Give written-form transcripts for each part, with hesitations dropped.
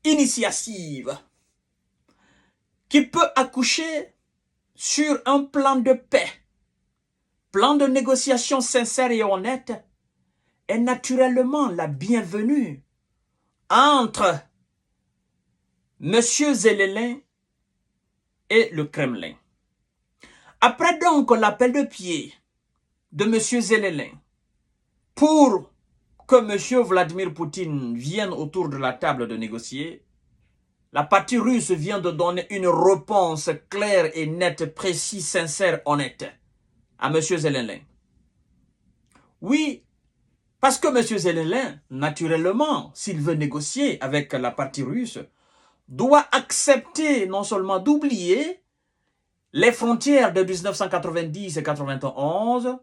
initiative qui peut accoucher sur un plan de paix, plan de négociation sincère et honnête, est naturellement la bienvenue entre M. Zelensky et le Kremlin. Après donc l'appel de pied de M. Zelensky pour que M. Vladimir Poutine vienne autour de la table de négocier, la partie russe vient de donner une réponse claire et nette, précise, sincère, honnête à M. Zelensky. Oui, parce que M. Zelensky, naturellement, s'il veut négocier avec la partie russe, doit accepter non seulement d'oublier les frontières de 1990 et 91,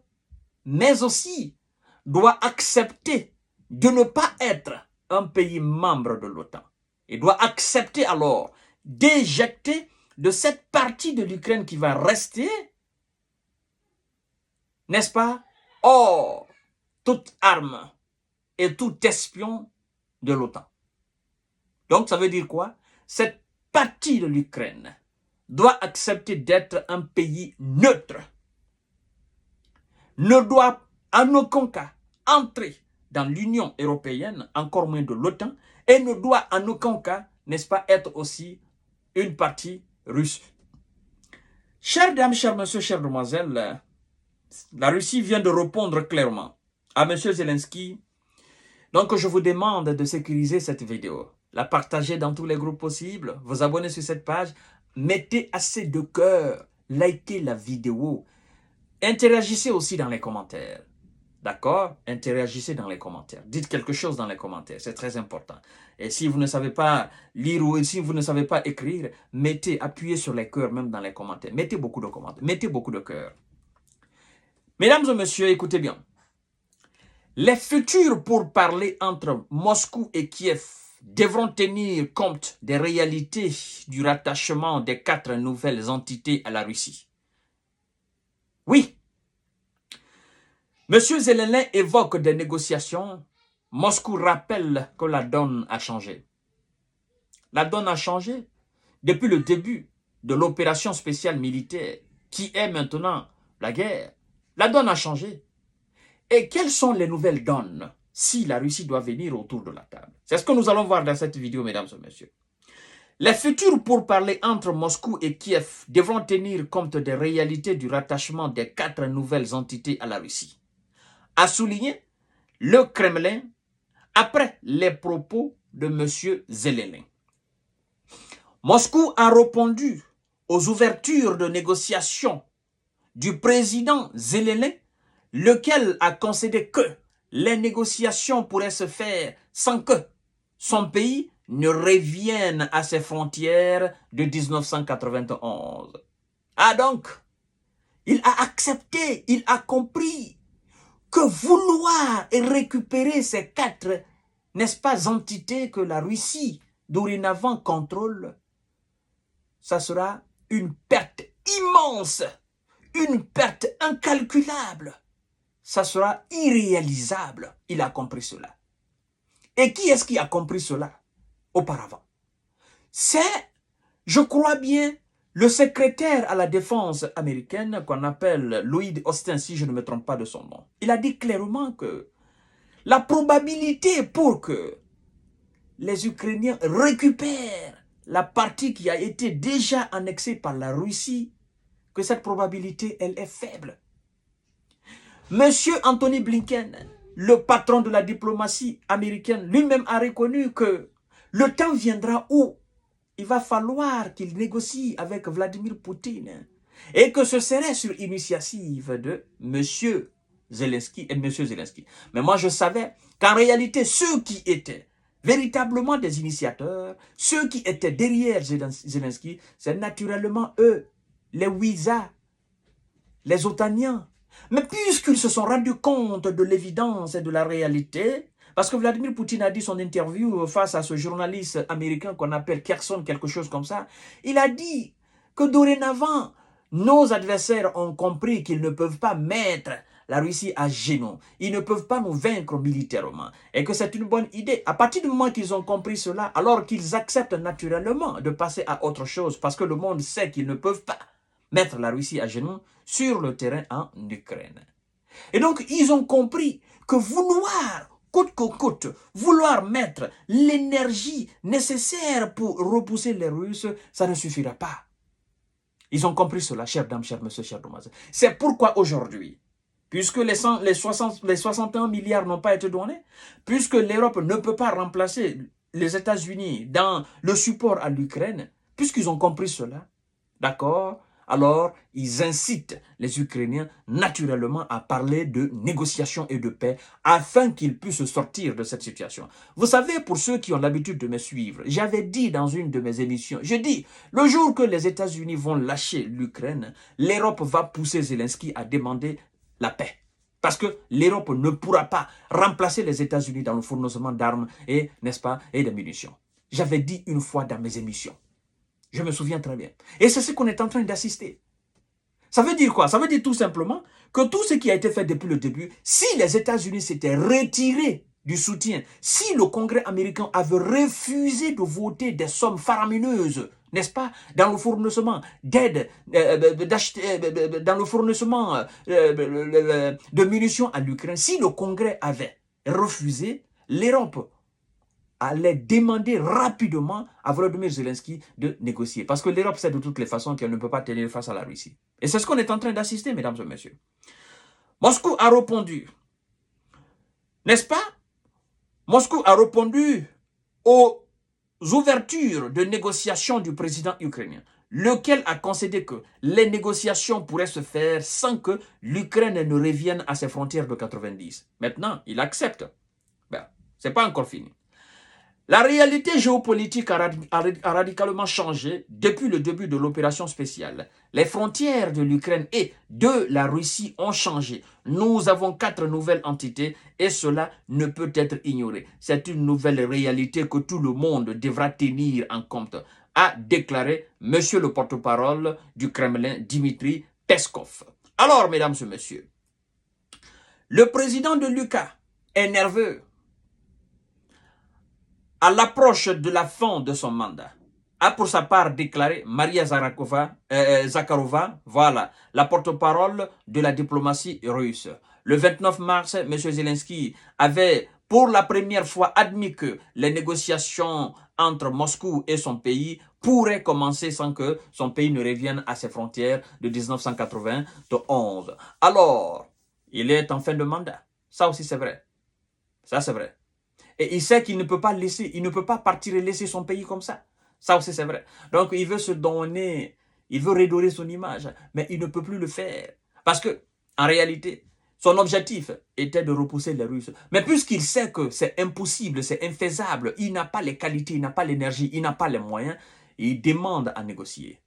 mais aussi doit accepter de ne pas être un pays membre de l'OTAN. Il doit accepter alors d'éjecter de cette partie de l'Ukraine qui va rester, n'est-ce pas, hors toute arme et tout espion de l'OTAN. Donc ça veut dire quoi? Cette partie de l'Ukraine doit accepter d'être un pays neutre, ne doit en aucun cas entrer dans l'Union européenne, encore moins de l'OTAN, et ne doit en aucun cas, n'est-ce pas, être aussi une partie russe. Chères dames, chers messieurs, chères demoiselles, la Russie vient de répondre clairement à M. Zelensky. Donc je vous demande de sécuriser cette vidéo, la partager dans tous les groupes possibles, vous abonner sur cette page, mettez assez de cœur, likez la vidéo, interagissez aussi dans les commentaires. D'accord? Interagissez dans les commentaires. Dites quelque chose dans les commentaires. C'est très important. Et si vous ne savez pas lire ou si vous ne savez pas écrire, appuyez sur les cœurs même dans les commentaires. Mettez beaucoup de commentaires. Mettez beaucoup de cœurs. Mesdames et messieurs, écoutez bien. Les futurs pourparlers entre Moscou et Kiev devront tenir compte des réalités du rattachement des 4 nouvelles entités à la Russie. Oui. M. Zelensky évoque des négociations. Moscou rappelle que la donne a changé. La donne a changé depuis le début de l'opération spéciale militaire qui est maintenant la guerre. La donne a changé. Et quelles sont les nouvelles donnes si la Russie doit venir autour de la table? C'est ce que nous allons voir dans cette vidéo, mesdames et messieurs. Les futurs pourparlers entre Moscou et Kiev devront tenir compte des réalités du rattachement des 4 nouvelles entités à la Russie, a souligné le Kremlin après les propos de M. Zelensky. Moscou a répondu aux ouvertures de négociations du président Zelensky, lequel a concédé que les négociations pourraient se faire sans que son pays ne revienne à ses frontières de 1991. Ah donc, il a accepté, il a compris que vouloir et récupérer ces 4, n'est-ce pas, entités que la Russie dorénavant contrôle, ça sera une perte immense, une perte incalculable. Ça sera irréalisable. Il a compris cela. Et qui est-ce qui a compris cela auparavant? C'est, je crois bien, le secrétaire à la défense américaine qu'on appelle Lloyd Austin, si je ne me trompe pas de son nom. Il a dit clairement que la probabilité pour que les Ukrainiens récupèrent la partie qui a été déjà annexée par la Russie, que cette probabilité, elle est faible. Monsieur Anthony Blinken, le patron de la diplomatie américaine, lui-même a reconnu que le temps viendra où il va falloir qu'il négocie avec Vladimir Poutine et que ce serait sur initiative de M. Zelensky et M. Zelensky. Mais moi, je savais qu'en réalité, ceux qui étaient véritablement des initiateurs, ceux qui étaient derrière Zelensky, c'est naturellement eux, les Ouïza, les Otaniens. Mais puisqu'ils se sont rendus compte de l'évidence et de la réalité, parce que Vladimir Poutine a dit son interview face à ce journaliste américain qu'on appelle Kherson, quelque chose comme ça, il a dit que dorénavant, nos adversaires ont compris qu'ils ne peuvent pas mettre la Russie à genoux. Ils ne peuvent pas nous vaincre militairement. Et que c'est une bonne idée. À partir du moment qu'ils ont compris cela, alors qu'ils acceptent naturellement de passer à autre chose, parce que le monde sait qu'ils ne peuvent pas mettre la Russie à genoux sur le terrain en Ukraine. Et donc, ils ont compris que vouloir, coûte que coûte, vouloir mettre l'énergie nécessaire pour repousser les Russes, ça ne suffira pas. Ils ont compris cela, chères dames, chers messieurs, chers demoiselles. C'est pourquoi aujourd'hui, puisque les 61 milliards n'ont pas été donnés, puisque l'Europe ne peut pas remplacer les États-Unis dans le support à l'Ukraine, puisqu'ils ont compris cela, d'accord, alors ils incitent les Ukrainiens naturellement à parler de négociation et de paix afin qu'ils puissent sortir de cette situation. Vous savez, pour ceux qui ont l'habitude de me suivre, j'avais dit dans une de mes émissions, je dis, le jour que les États-Unis vont lâcher l'Ukraine, l'Europe va pousser Zelensky à demander la paix. Parce que l'Europe ne pourra pas remplacer les États-Unis dans le fournissement d'armes et, n'est-ce pas, et de munitions. J'avais dit une fois dans mes émissions. Je me souviens très bien. Et c'est ce qu'on est en train d'assister. Ça veut dire quoi? Ça veut dire tout simplement que tout ce qui a été fait depuis le début, si les États-Unis s'étaient retirés du soutien, si le Congrès américain avait refusé de voter des sommes faramineuses, n'est-ce pas, dans le fournissement d'aide, dans le fournissement de munitions à l'Ukraine, si le Congrès avait refusé, l'Europe allait demander rapidement à Volodymyr Zelensky de négocier. Parce que l'Europe sait de toutes les façons qu'elle ne peut pas tenir face à la Russie. Et c'est ce qu'on est en train d'assister, mesdames et messieurs. Moscou a répondu, n'est-ce pas? Moscou a répondu aux ouvertures de négociations du président ukrainien, lequel a concédé que les négociations pourraient se faire sans que l'Ukraine ne revienne à ses frontières de 90. Maintenant, il accepte. Ben, c'est pas encore fini. La réalité géopolitique a radicalement changé depuis le début de l'opération spéciale. Les frontières de l'Ukraine et de la Russie ont changé. Nous avons 4 nouvelles entités et cela ne peut être ignoré. C'est une nouvelle réalité que tout le monde devra tenir en compte, a déclaré monsieur le porte-parole du Kremlin, Dmitri Peskov. Alors, mesdames et messieurs, le président de l'UK est nerveux à l'approche de la fin de son mandat, a pour sa part déclaré Maria Zakharova, voilà, la porte-parole de la diplomatie russe. Le 29 mars, M. Zelensky avait pour la première fois admis que les négociations entre Moscou et son pays pourraient commencer sans que son pays ne revienne à ses frontières de 1991. Alors, il est en fin de mandat. Ça aussi c'est vrai. Ça c'est vrai. Et il sait qu'il ne peut pas laisser, il ne peut pas partir et laisser son pays comme ça. Ça aussi, c'est vrai. Donc, il veut se donner, il veut redorer son image, mais il ne peut plus le faire. Parce que, en réalité, son objectif était de repousser les Russes. Mais puisqu'il sait que c'est impossible, c'est infaisable, il n'a pas les qualités, il n'a pas l'énergie, il n'a pas les moyens, il demande à négocier.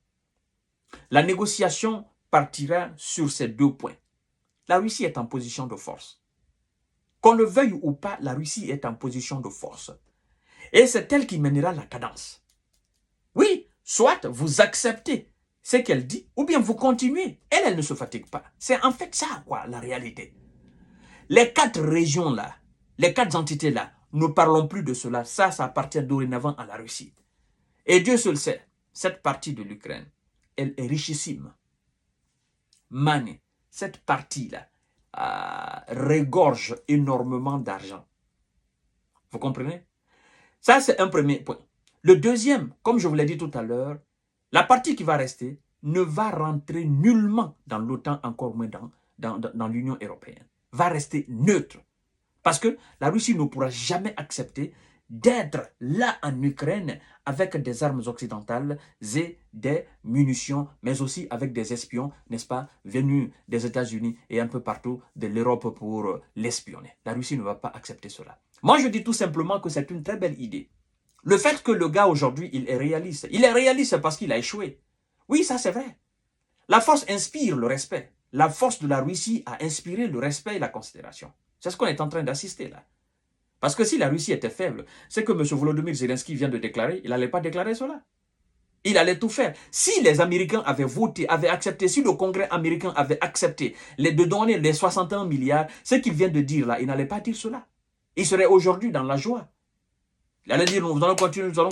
La négociation partira sur ces 2 points. La Russie est en position de force. Qu'on le veuille ou pas, la Russie est en position de force. Et c'est elle qui mènera la cadence. Oui, soit vous acceptez ce qu'elle dit, ou bien vous continuez. Elle ne se fatigue pas. C'est en fait ça, quoi, la réalité. Les 4 régions-là, les 4 entités-là, ne parlons plus de cela. Ça appartient dorénavant à la Russie. Et Dieu seul sait, cette partie de l'Ukraine, elle est richissime. Mani, cette partie-là, regorge énormément d'argent. Vous comprenez? Ça, c'est un premier point. Le deuxième, comme je vous l'ai dit tout à l'heure, la partie qui va rester ne va rentrer nullement dans l'OTAN, encore moins dans l'Union européenne. Va rester neutre. Parce que la Russie ne pourra jamais accepter d'être là en Ukraine avec des armes occidentales et des munitions, mais aussi avec des espions, n'est-ce pas, venus des États-Unis et un peu partout de l'Europe pour l'espionner. La Russie ne va pas accepter cela. Moi, je dis tout simplement que c'est une très belle idée. Le fait que le gars aujourd'hui, il est réaliste parce qu'il a échoué. Oui, ça c'est vrai. La force inspire le respect. La force de la Russie a inspiré le respect et la considération. C'est ce qu'on est en train d'assister là. Parce que si la Russie était faible, c'est que M. Volodymyr Zelensky vient de déclarer, il n'allait pas déclarer cela. Il allait tout faire. Si les Américains avaient voté, avaient accepté, si le Congrès américain avait accepté de donner les 61 milliards, ce qu'il vient de dire là, il n'allait pas dire cela. Il serait aujourd'hui dans la joie. Il allait dire, nous allons continuer, nous allons